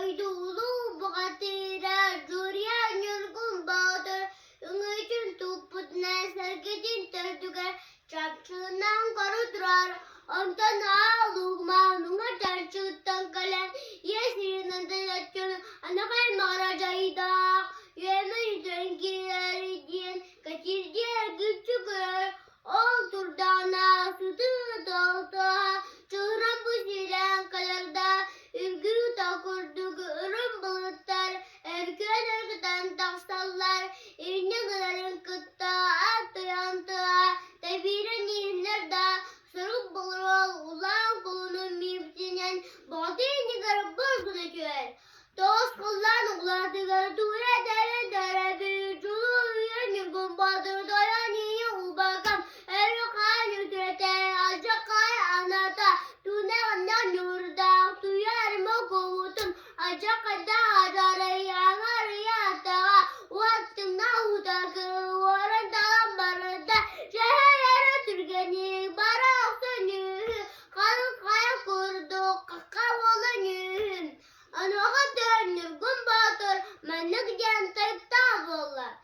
doydulu bakatira Jurya nyurgun badır Üngeçin tuputne sergetin terdüge Çapçından karı durar Ondan ağlugma Nunga çarçıktan kalan Yesirinin dılatçını Anakay mağaracayda Yemin dönkileri diyen Kaçirdiğer küçükler Oldurdana sütü doldu Çığıran bu silen kalarda Ülgü takırdık ürün bulutlar Erken erkeden taksallar İrneklerin kıtta Attıyantığa Tebiren yerlerde Sarıp bulur ulan kolunun mimsinen Batini garip bozgunu kör Dost kullan uğladığı Ture dere dere bir Çulu yönürgün badır Dayan iyi ubakam Erkan yütrete Acakay anata Tune andan yurda Tuyarma kovutum Acakada adarayı Anar yatağa Vaktımda udakı Varan dağın barında Şehirlere türgeni Barak sönü Kalıp kaya kurduk Kakam olan yün Anoğa dönür gün batır Menlik gentek tabular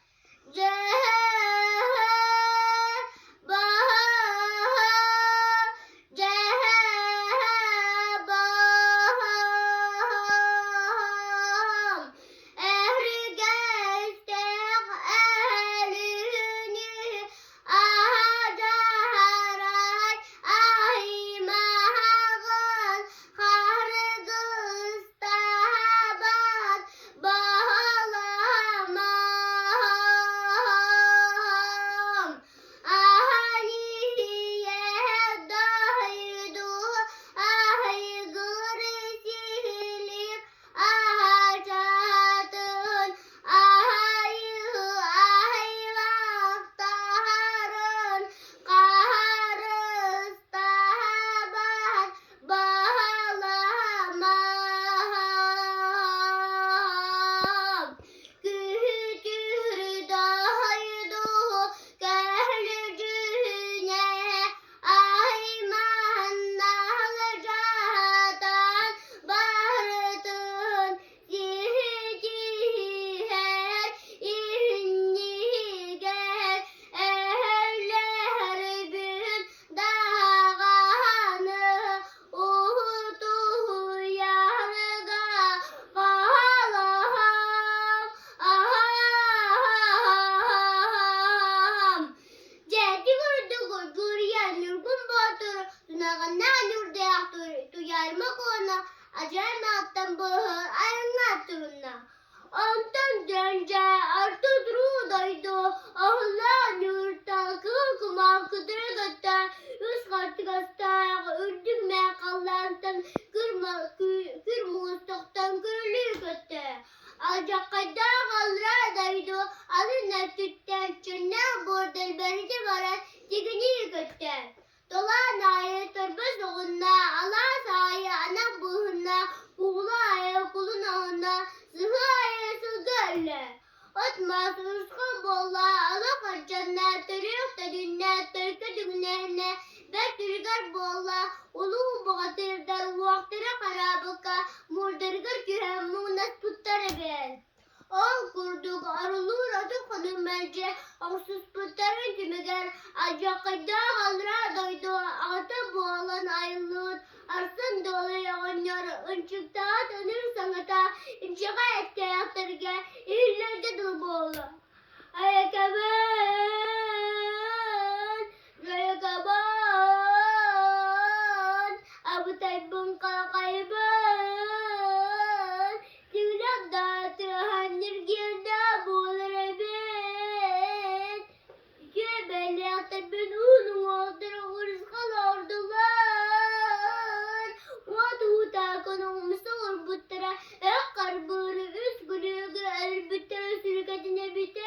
Ondan dönce artı durudaydı Allah yurtta kılkıma kıdırgıtta Üst katı gasta ürdük mekallardan Kırmızlıktan kırılır götte Acakada kalradaydı Alına tütten çöne bordel beride varan Tigini götte Dolan ayı torba soğuna Allah sahaya ana buhuna Kuğula ayı kulun ağına Zıhı ayı sılgırlı Otmaz ırskı bolla Alık cennet Tırıkta dünnet Tırkı dünlerine Bertürgür bolla Ulu boğatırdan Vaktıra karabıka Murdırgır kühem Muğnat puttarı ben Al kurduk arulur adı konumence Aksız puttarın tümüger Acakada halra doydu Ata boğalan ayrılır Arsın dolu yağınlar Önçükta dönür sanata İnşaka etti yaktırge İllerde dıl boğulu Ayakaban Abu taybın kalkayban Tüylak dağıtı handır girda boğulur ebed İki belli yaktır ben unum oldur Urzkal ordular Vadu takın olmuşsa urbutlara Ekkar bırı üst gülü elbette sürüketine biter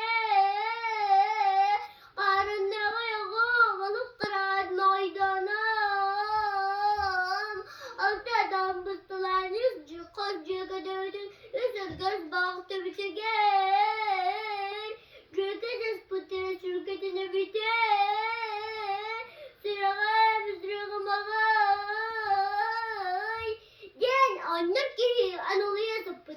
Karınna ayağı kalıp kırar maydanam Altadan bıstılar yüzcü kocca kadardın Üstü göz baktı bitiger Cöketiz pıtırı sürüketine biter Sırağım ağay Gen annem ki anılıyor zıppı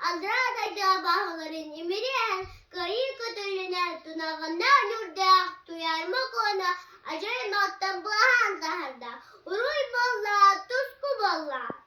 Aldrada bahların imiriyen, kayı kadırına tunağından yurdak duyarmak ona, acayip alttan bu anda. Uruy balla, tuzku balla.